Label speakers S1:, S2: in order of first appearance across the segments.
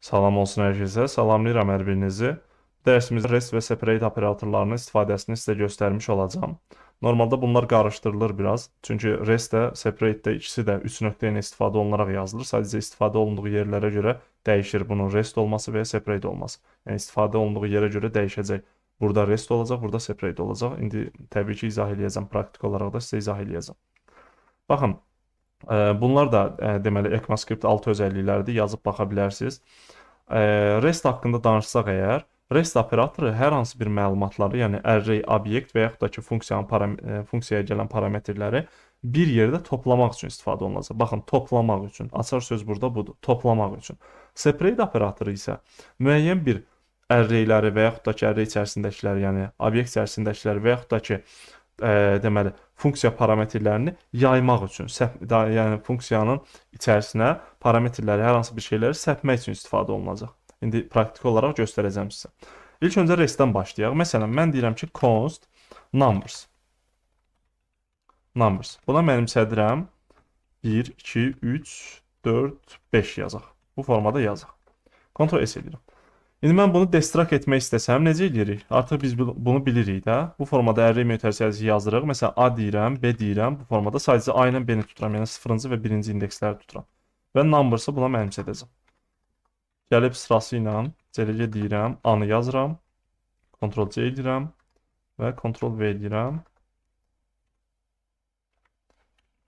S1: Salam olsun hər kəsə. Salamlayıram hər birinizi. Dərsimizdə rest və separate operatorlarının istifadəsini sizə göstərmiş olacağam. Normalda bunlar qarışdırılır biraz. Çünki rest də, separate də ikisi də 3 nöqtə ilə istifadə olunaraq yazılır. Sadəcə istifadə olunduğu yerlərə görə dəyişir bunun rest olması və ya separate olması. Yəni istifadə olunduğu yerə görə dəyişəcək. Burada rest olacaq, burada separate olacaq. İndi təbii ki, izah eləyəcəm. Praktik olaraq da sizə izah eləyəcəm. Baxın, bunlar da deməli ECMAScript 6 özəllikləridir. Yazıb baxa bilərsiniz. REST haqqında danışsaq əgər, REST operatoru hər hansı bir məlumatları, yəni array, obyekt və yaxud da ki, funksiyaya gələn parametrləri bir yerdə toplamaq üçün istifadə olunacaq. Baxın, toplamaq üçün. Açar söz burada budur. Toplamaq üçün. Separate operatoru isə müəyyən bir arrayləri və yaxud da ki, array içərisindəkiləri, yəni obyekt içərisindəkiləri və yaxud da ki, deməli, funksiya parametrlərini yaymaq üçün, yəni funksiyanın içərisinə parametrləri, hər hansı bir şeyləri səpmək üçün istifadə olunacaq. İndi praktik olaraq göstərəcəm sizə. İlk öncə restdən başlayaq. Məsələn, mən deyirəm ki, const numbers. Buna mənimsədirəm 1, 2, 3, 4, 5 yazaq. Bu formada yazaq. Ctrl S edirəm. İndi mən bunu destruct etmək istəsəm, necə edirik? Artıq biz bunu bilirik də. Bu formada array mötərizəsi yazırıq. Məsələn, A deyirəm, B deyirəm. Bu formada sadəcə A ilə B-ni tuturam. Yəni 0-cı və 1-ci indeksləri tuturam. Və numbers'ı buna mənimsədəcəm. Gəlib sırası ilə CLG deyirəm, A-nı yazıram. Ctrl-C edirəm və Ctrl-V edirəm.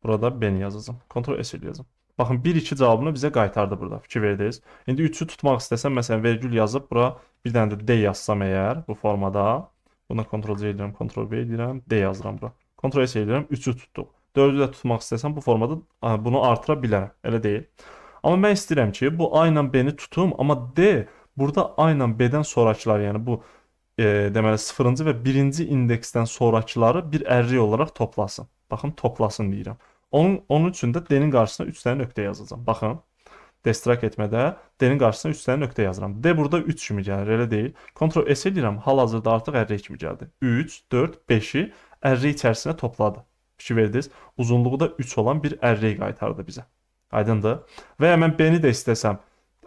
S1: Burada B-ni yazacağım. Ctrl-S edəcəm. Baxın, 1-2 cavabını bizə qaytardı burada. Fikir verdiniz. İndi 3-ü tutmaq istəsəm, məsələn, vergül yazıb bura bir dənə də D yazsam əgər bu formada, buna Ctrl-C edirəm, Ctrl-V edirəm, D yazıram bura. Ctrl-S edirəm, 3-ü tutduq. 4-ü də tutmaq istəsəm bu formada bunu artıra bilərəm. Elə deyil. Amma mən istəyirəm ki, bu A ilə B-ni tutum, amma D burada A ilə B-dən sonrakılar, yəni bu deməli 0-cı və 1-ci indeksdən sonrakıları bir array olaraq toplasın. Baxın, toplasın deyirəm. Onun üçün də D-nin qarşısına 3 dənə nöqtə yazacağam. Baxın, destruct etmədə D-nin qarşısına 3 dənə nöqtə yazıram. D burada 3 kimi gəlir, elə deyil. Ctrl-S edirəm, hal-hazırda artıq array kimi gəldi. 3, 4, 5-i array içərisinə topladı. Fikir verdiniz, uzunluğu da 3 olan bir array qaytardı bizə. Aydındır? Və ya mən B-ni də istəsəm,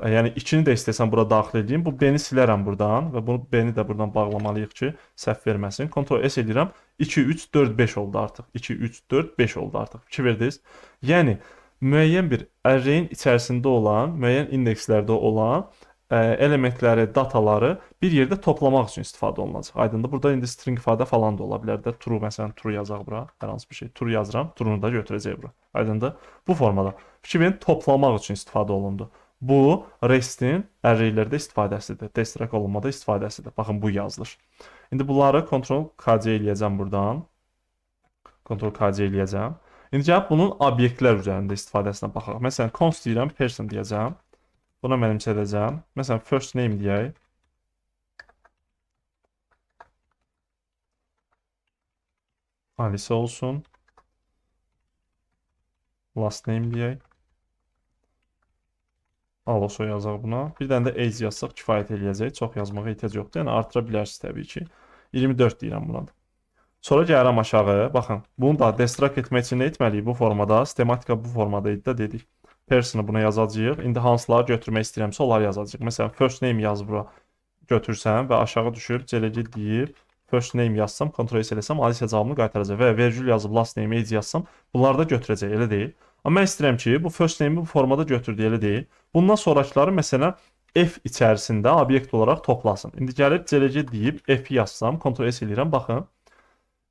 S1: yəni 2-ni də istəsəm bura daxil edeyim. Bu B-ni silərəm buradan və bunu B-ni də buradan bağlamalıyıq ki, səhv verməsin. Ctrl-S edirəm. 2, 3, 4, 5 oldu artıq. 2, 3, 4, 5 oldu artıq. Fikir verdiniz? Yəni, müəyyən bir array-in içərisində olan, müəyyən indekslərdə olan elementləri, dataları bir yerdə toplamaq üçün istifadə olunacaq. Aydındır? Burada indi string ifadə falan da ola bilər də. True, məsələn, true yazaq bura. Hər hansı bir şey. True yazıram. True-nu da götürəcək bura. Aydındır? Bu formada. Fikir verin, toplamaq üçün istifadə olundu. Bu, REST-in array-lərdə istifadəsidir. Destruct olunmada istifadəsidir. Baxın, bu yazılır. İndi bunları Ctrl-KC eləyəcəm buradan. Ctrl-KC eləyəcəm. İndi gəlib bunun obyektlər üzərində istifadəsinə baxaq. Məsələn, const deyirəm, person deyəcəm. Buna mənimsədəcəm. Məsələn, first name deyək. Alice olsun. Last name deyək. Aloso yazaq buna. Bir dənə də age yazsaq kifayət eləyəcək. Çox yazmağa ehtiyac yoxdur. Yəni artıra bilərsiniz təbii ki. 24 deyirəm buna da. Sonra gəlirəm aşağı. Baxın, bunu da destruct etmək üçün nə etməliyik bu formada? Sistematika bu formada idi də dedik. Person'ı buna yazacağıq. İndi hansıları götürmək istəyirəmsə onları yazacağıq. Məsələn, first name yaz bura götürsəm və aşağı düşür, CLG deyib first name yazsam, Ctrl-S eləsəm, Alice cavabını qaytaracaq və vergül yazıb last name, age yazsam, bunları da götürəcək, elə deyil. Amma mən istəyirəm ki, bu first name-i bu formada götürdü, elə deyil. Bundan sonrakıları məsələn F içərisində obyekt olaraq toplasın. İndi gəlib CLG deyib F-i yazsam, Ctrl-S eləyirəm, baxın.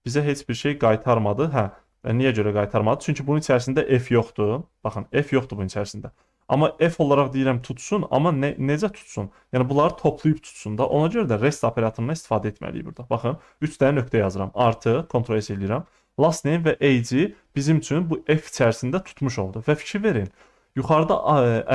S1: Bizə heç bir şey qaytarmadı. Hə, niyə görə qaytarmadı? Çünki bunun içərisində F yoxdur. Baxın, F yoxdur bunun içərisində. Amma F olaraq deyirəm tutsun, amma necə tutsun? Yəni bunları toplayıb tutsun da. Ona görə də rest operatorundan istifadə etməliyik burada. Baxın, 3 dənə nöqtə yazıram. Artı, Ctrl-S eləyirəm. Last name və age-i bizim üçün bu F içərisində tutmuş oldu. Və fikir verin, yuxarıda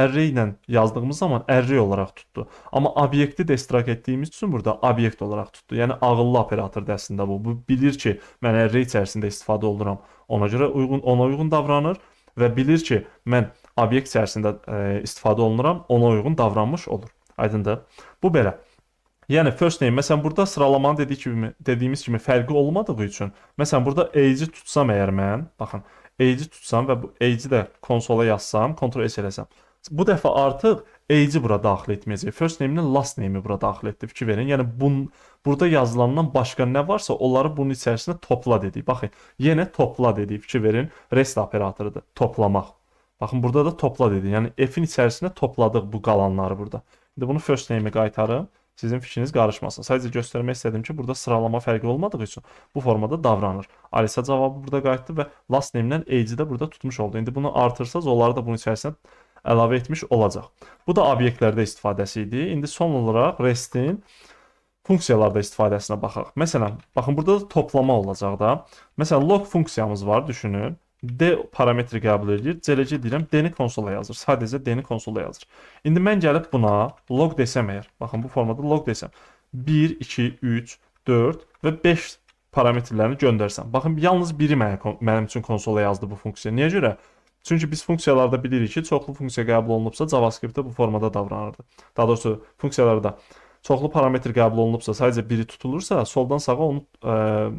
S1: array ilə yazdığımız zaman array olaraq tutdu. Amma obyekti destruct etdiyimiz üçün burada obyekt olaraq tutdu. Yəni ağıllı operatordur əslində bu. Bu bilir ki, mən array içərisində istifadə oluram. Ona görə ona uyğun davranır və bilir ki, mən obyekt içərisində istifadə olunuram, ona uyğun davranmış olur. Aydındır? Bu belə. Yəni first name, məsələn burada sıralamanın dediyimiz kimi fərqi olmadığı üçün, məsələn burada age-i tutsam əgər mən, baxın, age-i tutsam və bu age-i də konsola yazsam, Ctrl-S eləsəm, Bu dəfə artıq age'i bura daxil etməyəcək. First name-ilə last name-i bura daxil etdi. Fikir verin. Yəni burada yazılandan başqa nə varsa onları bunun içərisində topla dedik. Baxın, yenə topla dedik. Fikir verin. Rest operatorudur. Toplamaq. Baxın, burada da topla dedi. Yəni F-in içərisində topladıq bu qalanları burada. İndi bunu first name-i qaytarım. Sizin fikriniz qarışmasın. Sadəcə göstərmək istədim ki, burada sıralama fərqi olmadığı üçün bu formada davranır. Alisa cavabı burada qayıtdı və last name-lə age-i də burada tutmuş oldu. İndi bunu artırsaz, onları da bunun içərisinə əlavə etmiş olacaq. Bu da obyektlərdə istifadəsi idi. İndi son olaraq REST-in funksiyalarda istifadəsinə baxaq. Məsələn, baxın burada da toplama olacaq da. Məsələn, log funksiyamız var, düşünün. D parametri qəbul edir. Celəcə deyirəm, D-ni konsola yazır. Sadəcə D-ni konsola yazır. İndi mən gəlib buna log desəm əgər, baxın bu formada log desəm, 1, 2, 3, 4 və 5 parametrlərini göndərsəm. Baxın, yalnız biri mənim üçün konsola yazdı bu funksiya. Niyə görə? Çünki biz funksiyalarda bilirik ki, çoxlu funksiya qəbul olunubsa JavaScript-də bu formada davranırdı. Daha doğrusu funksiyalarda çoxlu parametr qəbul olunubsa, sadəcə biri tutulursa, soldan sağa onu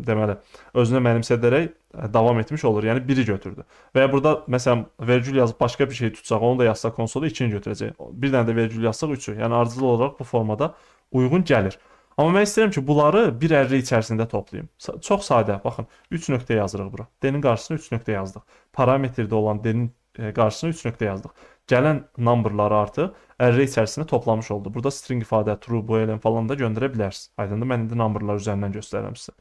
S1: deməli özünə mənimsədərək davam etmiş olur. Yəni biri götürdü. Və ya burada məsələn vergül yazıb başqa bir şey tutsaq, onu da yazsaq konsola 2-ni götürəcək. Bir dənə də vergül yazsaq 3-ü. Yəni ardıcıl olaraq bu formada uyğun gəlir. Amma mən istəyirəm ki, bunları bir array içərisində toplayım. Çox sadə. Baxın, 3 nöqtə yazırıq bura. D-nin qarşısına 3 nöqtə yazdıq. Parametrdə olan D-nin qarşısına 3 nöqtə yazdıq. Gələn numberları artıq array içərisində toplamış oldu. Burada string ifadə, true, boolean falan da göndərə bilərsiniz. Aydındır, mən indi numberlar üzərindən göstərirəm sizə.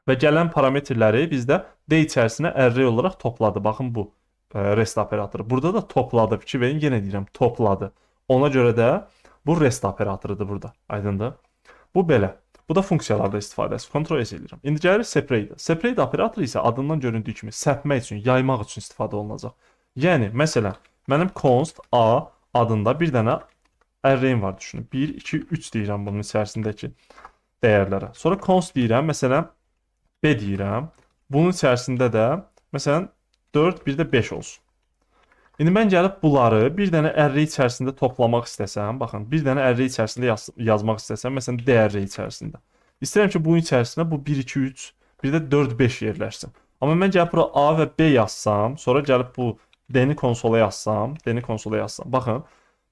S1: Və gələn parametrləri bizdə D içərisinə array olaraq topladı. Baxın bu rest operatoru. Burada da topladı. Fikir verin, yenə deyirəm, topladı. Ona görə də bu rest operatorudur burada. Aydındır. Bu belə. Bu da funksiyalarda istifadəsi. Ctrl S edirəm. İndi gəlir separate. Separate operatoru isə adından göründüyü kimi səpmək üçün, yaymaq üçün istifadə olunacaq. Yəni, məsələn, mənim const A adında bir dənə array'im var, düşünün. 1, 2, 3 deyirəm bunun içərisindəki dəyərlərə. Sonra const deyirəm, məsələn, B deyirəm. Bunun içərisində də, məsələn, 4, bir də 5 olsun. İndi mən gəlib bunları bir dənə array içərisində toplamaq istəsəm, baxın, bir dənə array içərisində yazmaq istəsəm, məsələn, D array içərisində. İstəyirəm ki, bunun içərisinə bu 1, 2, 3, bir də 4, 5 yerləşsin. Amma mən gəlib bura A və B yazsam, sonra gəlib bu D-ni konsola yazsam, D-ni konsola yazsam. Baxın,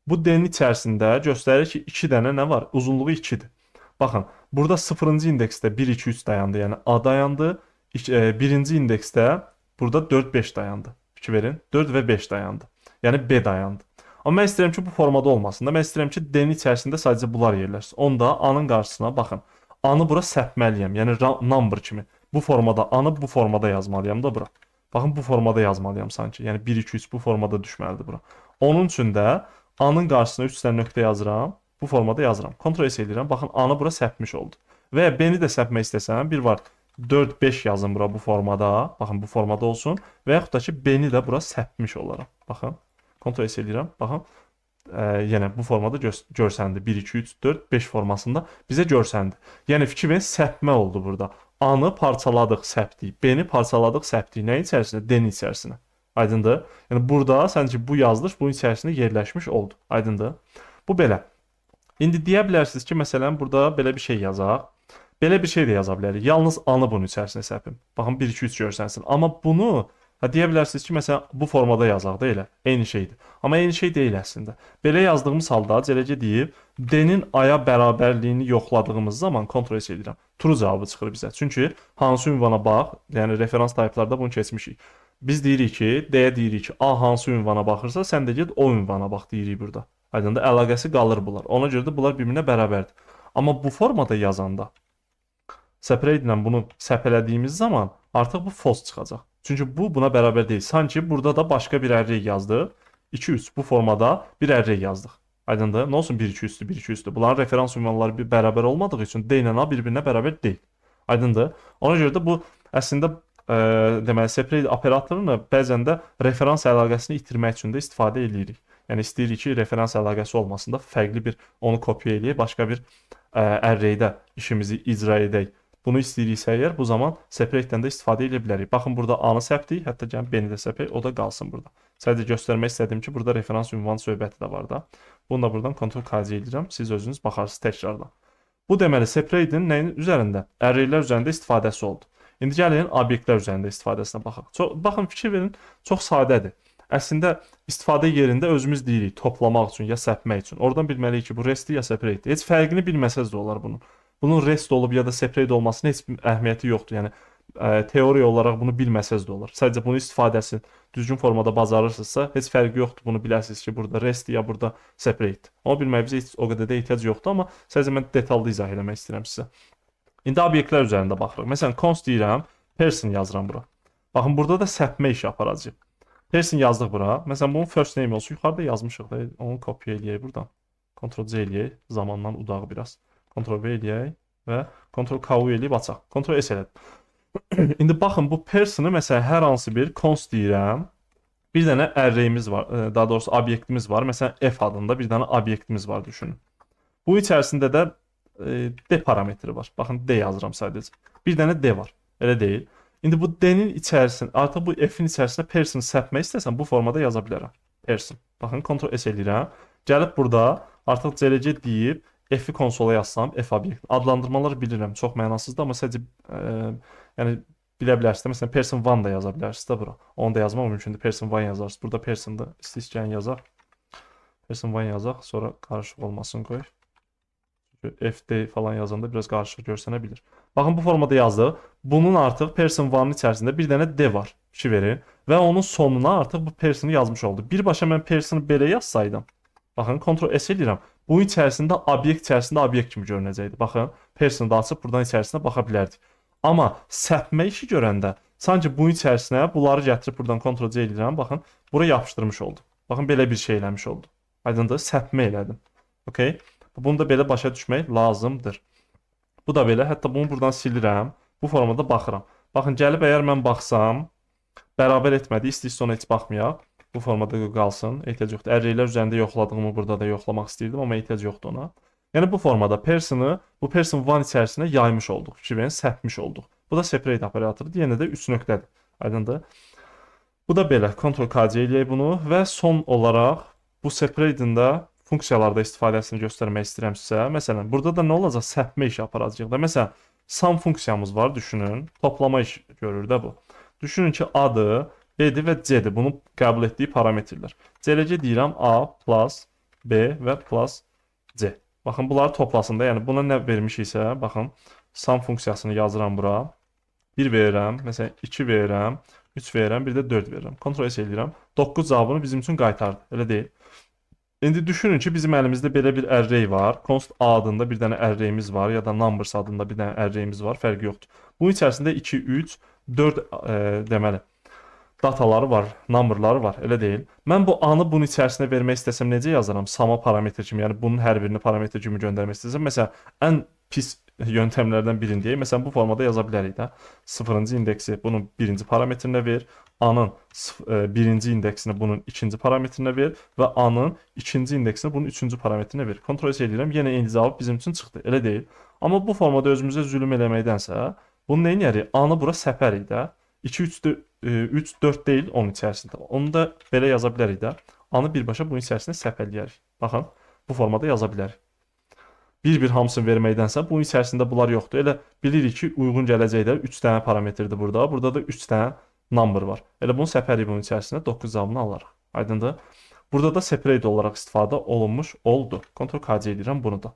S1: bu D-nin içərisində göstərir ki, 2 dənə nə var? Uzunluğu 2-dir. Baxın, burada 0-cı indeksdə 1, 2, 3 dayandı, yəni A dayandı. 1-ci indeksdə burada 4, 5 dayandı. Fikir verin, 4 və 5 dayandı. Yəni B dayandı. Amma mən istəyirəm ki, bu formada olmasın da. Mən istəyirəm ki, D-nin içərisində sadəcə bunlar yerləşsin. Onda A-nın qarşısına baxın. A-nı bura səpməliyəm, yəni number kimi. Bu formada, A-nı bu formada yazmalıyam da bura. Baxın, bu formada yazmalıyam sanki. Yəni 1, 2, 3 bu formada düşməlidir bura. Onun üçün də A-nın qarşısına 3 dənə nöqtə yazıram. Bu formada yazıram. Ctrl S edirəm. Baxın, A-nı bura səpmiş oldu. Və ya B-ni də səpmək istəsəm, bir var. 4, 5 yazın bura bu formada. Baxın, bu formada olsun. Və yaxud da ki, B-ni də bura səpmiş olaram. Baxın, Ctrl S edirəm. Baxın, yenə bu formada görsəndi. 1, 2, 3, 4, 5 formasında bizə görsəndi. Yəni fikir verin, səpmə oldu burada. A-nı parçaladıq, səpdik. B-ni parçaladıq, səpdik. Nəyin içərisinə? D-nin içərisinə. Aydındır? Yəni burada səncə bu yazılış bunun içərisində yerləşmiş oldu. Aydındır? Bu belə. İndi deyə bilərsiniz ki, məsələn, burada belə bir şey yazaq. Belə bir şey də yaza bilərik. Yalnız A-nı bunun içərisinə səpim. Baxın, 1, 2, 3 görsənsin. Amma bunu deyə bilərsiniz ki, məsələn, bu formada yazaq da elə. Eyni şeydir. Amma eyni şey deyil əslində. Belə yazdığımız halda, celəcə deyib, D-nin A-ya bərabərliyini yoxladığımız zaman Ctrl S edirəm. True cavabı çıxır bizə. Çünki hansı ünvana bax, yəni referans tayplarda bunu keçmişik. Biz deyirik ki, D-yə deyirik ki, A hansı ünvana baxırsa, sən də get o ünvana bax deyirik burada. Aydındır, əlaqəsi qalır bunlar. Ona görə də bunlar bir-birinə bərabərdir. Amma bu formada yazanda separate ilə bunu səpələdiyimiz zaman artıq bu false çıxacaq. Çünki bu buna bərabər deyil. Sanki burada da başqa bir array yazdıq. 2, 3 bu formada bir array yazdıq. Aydındır? Nə olsun 1, 2, 3-dür, 1, 2, 3-dür. Bunların referans ünvanları bir bərabər olmadığı üçün D ilə A bir-birinə bərabər deyil. Aydındır? Ona görə də bu əslində deməli separate operatorunu bəzən də referans əlaqəsini itirmək üçün də istifadə edirik. Yəni istəyirik ki, referans əlaqəsi olmasın da fərqli bir onu kopya eləyək, başqa bir arraydə işimizi icra edək. Bunu istəyiriksə əgər, bu zaman separate-dən də istifadə edə bilərik. Baxın, burada A-nı səpdik, hətta gəlin B-ni də səpək, o da qalsın burada. Sadəcə göstərmək istədim ki, burada referans ünvan söhbəti də var da. Bunu da buradan Ctrl-KC edirəm, siz özünüz baxarsınız təkrardan. Bu deməli, separate-in nəyin üzərində? Arraylər üzərində istifadəsi oldu. İndi gəlin, obyektlər üzərində istifadəsinə baxaq. Baxın, fikir verin, çox sadədir. Əslində istifadə yerində özümüz deyirik toplamaq üçün ya səpmək üçün. Oradan bilməliyik ki, bu restdir ya separate. Heç fərqini bilməsəz də olar bunun. Bunun rest olub ya da separate olmasının heç bir əhəmiyyəti yoxdur. Yəni teoriya olaraq bunu bilməsəz də olar. Sadəcə bunun istifadəsini düzgün formada bacarırsınızsa, heç fərqi yoxdur. Bunu biləsiniz ki, burada rest ya burada separate. Onu bilməyinizə heç o qədər də ehtiyac yoxdur, amma sadəcə mən detallı izah eləmək istəyirəm sizə. İndi obyektlər üzərində baxırıq. Məsələn, const deyirəm, person yazıram bura. Baxın, burada da səpmə işi aparacağıq. Person yazdıq bura. Məsələn, bunun first name olsun. Yuxarıda yazmışıq da. Onu kopya eləyək buradan. Ctrl-C eləyək. Zamandan udağı biraz. Ctrl-V eləyək və Ctrl-K-U eləyib açaq. Ctrl-S elədim. İndi baxın, bu person'ı məsələn hər hansı bir const deyirəm. Bir dənə array'imiz var. Daha doğrusu obyektimiz var. Məsələn, F adında bir dənə obyektimiz var düşünün. Bu içərisində də D parametri var. Baxın, D yazıram sadəcə. Bir dənə D var. Elə deyil. İndi bu D-nin içərisində, artıq bu F-in içərisində person səpmək istəsəm, bu formada yaza bilərəm. Person. Baxın, Ctrl-S eləyirəm. Gəlib burada artıq CLC deyib F-i konsola yazsam, F obyekti. Adlandırmaları bilirəm, çox mənasızdır, amma sadəcə yəni bilə bilərsiniz. Məsələn, person 1 da yaza bilərsiniz də bura. Onu da yazmaq mümkündür. Person 1 yazarsınız. Burada person'da istəyən yazaq. Person 1 yazaq, sonra qarışıq olmasın qoy. FD falan yazanda biraz qarışıq görsənə bilir. Baxın, bu formada yazdıq. Bunun artıq person 1-ın içərisində bir dənə D var, fikir verin. Və onun sonuna artıq bu person'ı yazmış oldu. Birbaşa mən person'ı belə yazsaydım, baxın, Ctrl-S eləyirəm. Bunun içərisində obyekt kimi görünəcəkdi. Baxın, person'ı da açıb buradan içərisinə baxa bilərdik. Amma səpmə işi görəndə sanki bunun içərisinə bunları gətirib buradan Ctrl-C eləyirəm. Baxın, bura yapışdırmış oldu. Baxın, belə bir şey eləmiş oldu. Aydındır, səpmə elədim. Okay? Bunu da belə başa düşmək lazımdır. Bu da belə. Hətta bunu buradan silirəm. Bu formada baxıram. Baxın, gəlib əgər mən baxsam, bərabər etmədi. İstəyirsə ona heç baxmayaq. Bu formada qalsın. Ehtiyac yoxdur. Array'lər üzərində yoxladığımı burada da yoxlamaq istəyirdim, amma ehtiyac yoxdur ona. Yəni bu formada person'ı bu person 1 içərisinə yaymış olduq. Fikir səpmiş olduq. Bu da separate operatorudur. Yenə də 3 nöqtədir. Aydındır? Bu da belə. Ctrl-K-C eləyək bunu və son olaraq bu separate'in də funksiyalarda istifadəsini göstərmək istəyirəm sizə. Məsələn, burada da nə olacaq? Səpmə işi aparacağıq da. Məsələn, sum funksiyamız var, düşünün. Toplama işi görür də bu. Düşünün ki, A-dır, B-dir və C-dir. Bunu qəbul etdiyi parametrlər. CLC deyirəm A plus B və plus C. Baxın, bunları toplasın da. Yəni, buna nə vermişiksə, baxın, sum funksiyasını yazıram bura. 1 verirəm, məsələn, 2 verirəm, 3 verirəm, bir də 4 verirəm. Ctrl-S eləyirəm. 9 cavabını bizim üçün qaytardı. Elə deyil. İndi düşünün ki, bizim əlimizdə belə bir array var. Const A adında bir dənə array'imiz var ya da numbers adında bir dənə array'imiz var. Fərqi yoxdur. Bunun içərisində 2, 3, 4 deməli dataları var, numberları var. Elə deyil. Mən bu A-nı bunun içərisinə vermək istəsəm necə yazaram? Sama parametr kimi, yəni bunun hər birini parametr kimi göndərmək istəsəm, məsələn, ən pis yöntemlərdən birini deyək. Məsələn, bu formada yaza bilərik də. 0-cı indeksi bunun 1-ci parametrinə ver. A-nın 1-ci indeksini bunun 2-ci parametrinə ver və A-nın 2-ci indeksini bunun 3-cü parametrinə ver. Ctrl-S eləyirəm, yenə eyni cavab bizim üçün çıxdı. Elə deyil. Amma bu formada özümüzə zülm eləməkdənsə, bunu nə edərik? A-nı bura səpərik də. 2, 3, 4 deyil onun içərisində. Onu da belə yaza bilərik də. A-nı birbaşa bunun içərisinə səpələyərik. Baxın, bu formada yaza bilərik. Bir-bir hamısını verməkdənsə, bunun içərisində bunlar yoxdur. Elə bilirik ki, uyğun gələcəkdə 3 dənə parametrdir burada. Burada da 3 dənə number var. Elə bunu səpərik bunun içərisinə 9 cavabını alarıq. Aydındır? Burada da separate olaraq istifadə olunmuş oldu. Ctrl-K-C edirəm bunu da.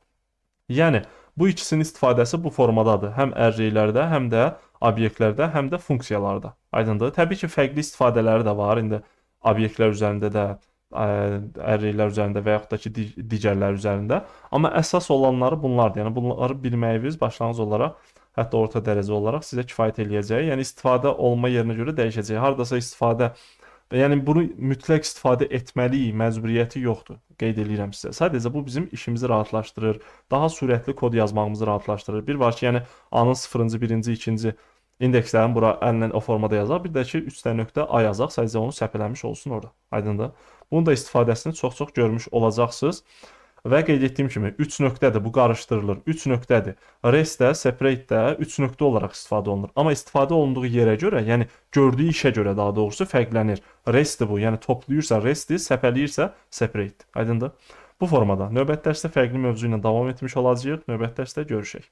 S1: Yəni, bu ikisinin istifadəsi bu formadadır. Həm array'lərdə, həm də obyektlərdə, həm də funksiyalarda. Aydındır? Təbii ki, fərqli istifadələri də var. İndi obyektlər üzərində də, array'lər üzərində və yaxud da ki, digərlər üzərində. Amma əsas olanları bunlardır. Yəni, bunları bilməyiniz başlanğıc olaraq, hətta orta dərəcə olaraq sizə kifayət eləyəcək. Yəni, istifadə olma yerinə görə dəyişəcək. Hardasa istifadə, yəni bunu mütləq istifadə etməliyik, məcburiyyəti yoxdur. Qeyd edirəm sizə. Sadəcə bu bizim işimizi rahatlaşdırır. Daha sürətli kod yazmağımızı rahatlaşdırır. Bir var ki, yəni A-nın 0-cı, 1-ci, 2-ci indekslərini bura əllə o formada yazaq. Bir də ki, 3 dənə nöqtə A yazaq. Sadəcə onu səpələmiş olsun orada. Aydındır? Bunun da istifadəsini çox-çox görmüş olacaqsınız. Və qeyd etdiyim kimi 3 nöqtədir, bu qarışdırılır. 3 nöqtədir. Rest də, separate də 3 nöqtə olaraq istifadə olunur. Amma istifadə olunduğu yerə görə, yəni gördüyü işə görə daha doğrusu fərqlənir. Restdir bu, yəni toplayırsa restdir, səpələyirsə separate. Aydındır? Bu formada növbəti dərsdə fərqli mövzu ilə davam etmiş olacağıq. Növbəti dərsdə görüşək.